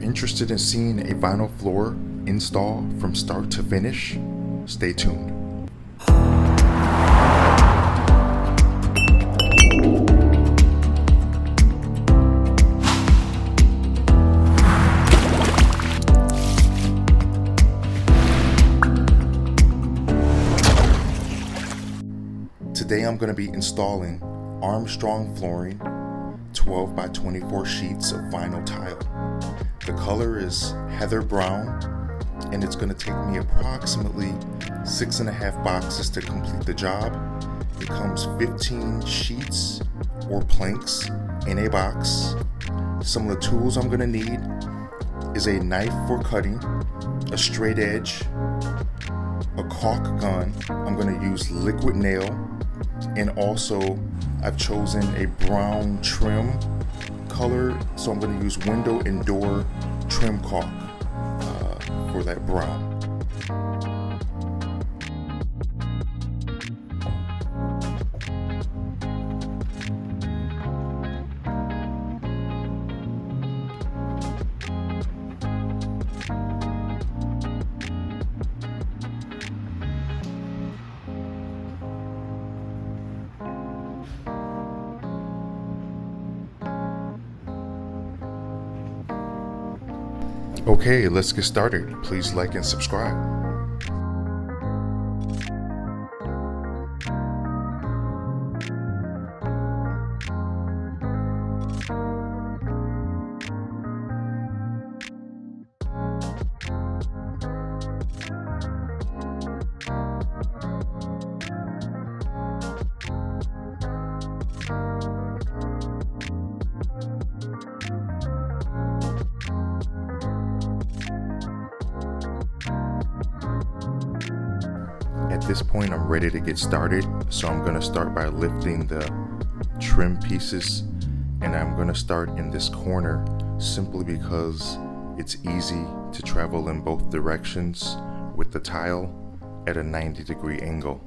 interested in seeing a vinyl floor install from start to finish, stay tuned. Today I'm going to be installing Armstrong flooring 12 by 24 sheets of vinyl tile. The color is heather brown, and it's going to take me approximately 6.5 boxes to complete the job. It comes 15 sheets or planks in a box. Some of the tools I'm going to need is a knife for cutting, a straight edge, a caulk gun. I'm going to use liquid nail, and also I've chosen a brown trim color, so I'm going to use window and door trim caulk for that brown. Okay, let's get started. Please like and subscribe. At this point, I'm ready to get started, so I'm going to start by lifting the trim pieces, and I'm going to start in this corner simply because it's easy to travel in both directions with the tile at a 90-degree angle.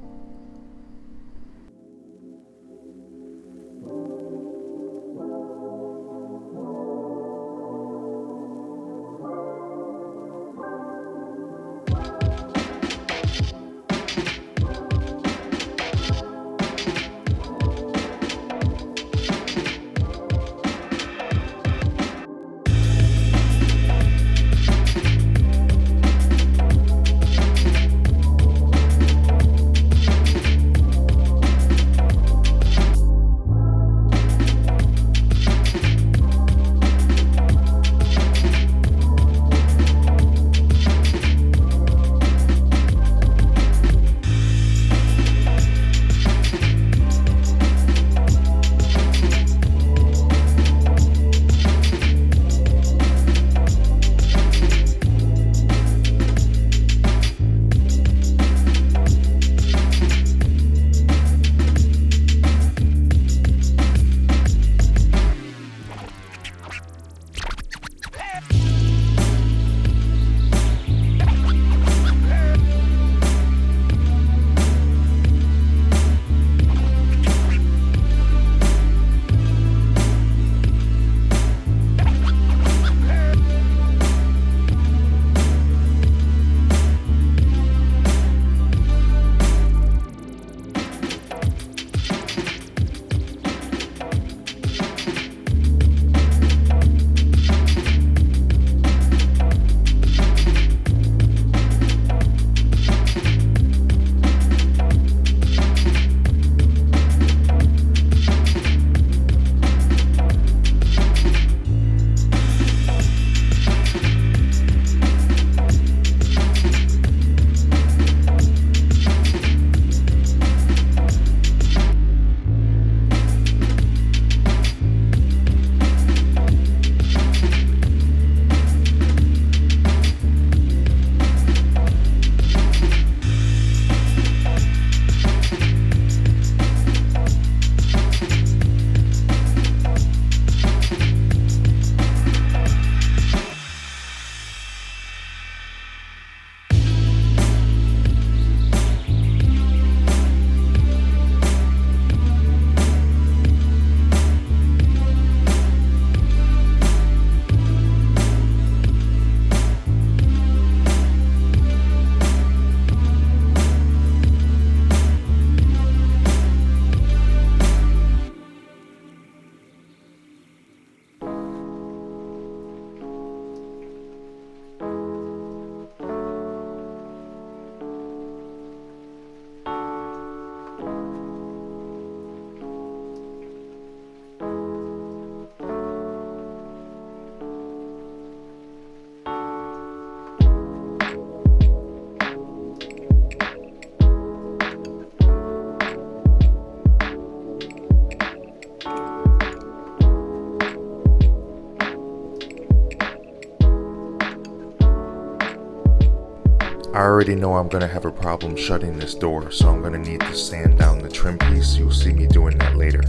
already know I'm gonna have a problem shutting this door, so I'm gonna need to sand down the trim piece. You'll see me doing that later.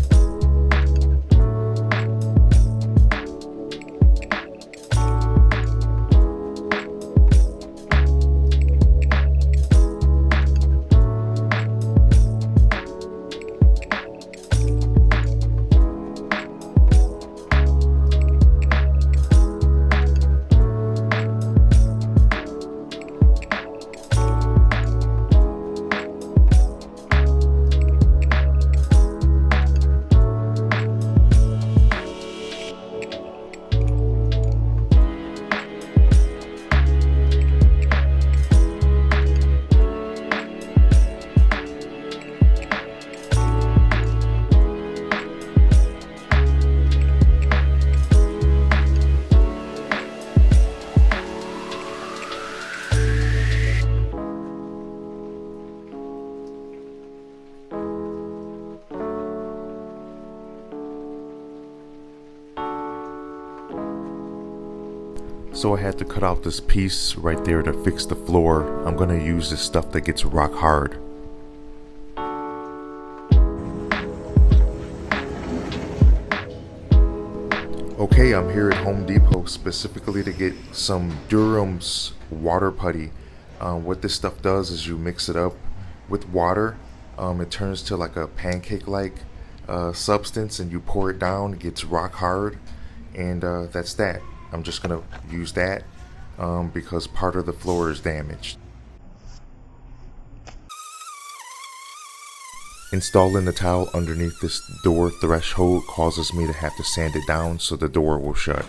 So I had to cut out this piece right there to fix the floor. I'm gonna use this stuff that gets rock hard. Okay, I'm here at Home Depot specifically to get some Durham's water putty. What this stuff does is you mix it up with water. It turns to like a pancake-like substance, and you pour it down. It gets rock hard, and that's that. I'm just gonna use that because part of the floor is damaged. Installing the towel underneath this door threshold causes me to have to sand it down so the door will shut.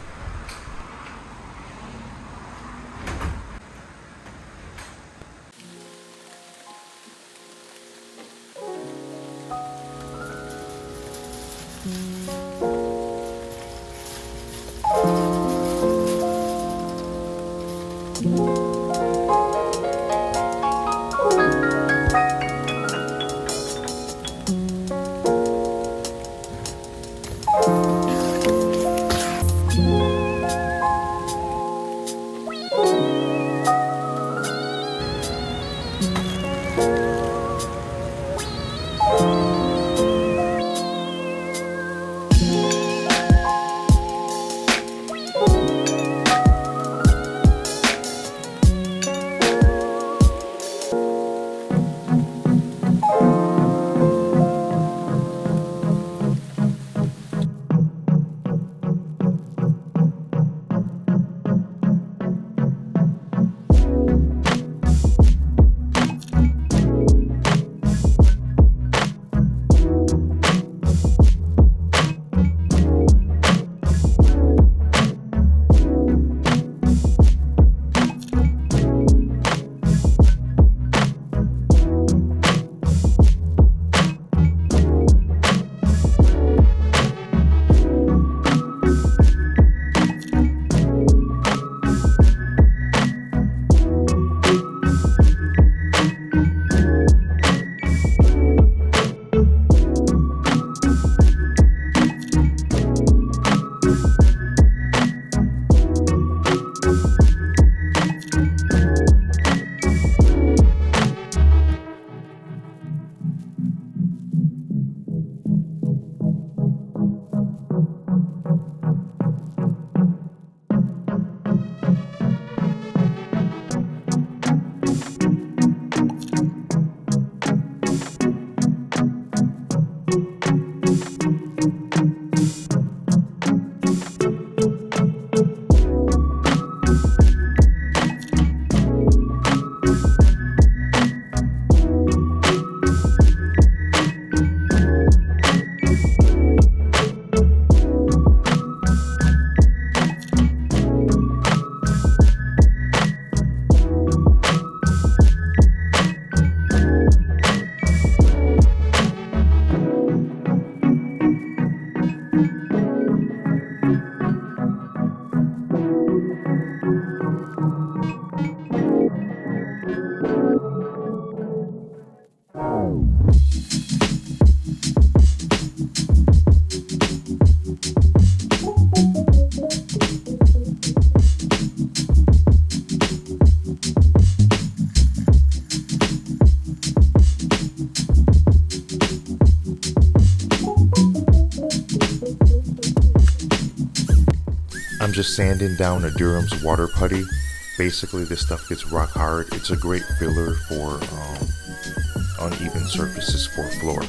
I'm just sanding down a Durham's water putty. Basically, this stuff gets rock hard. It's a great filler for uneven surfaces for floor.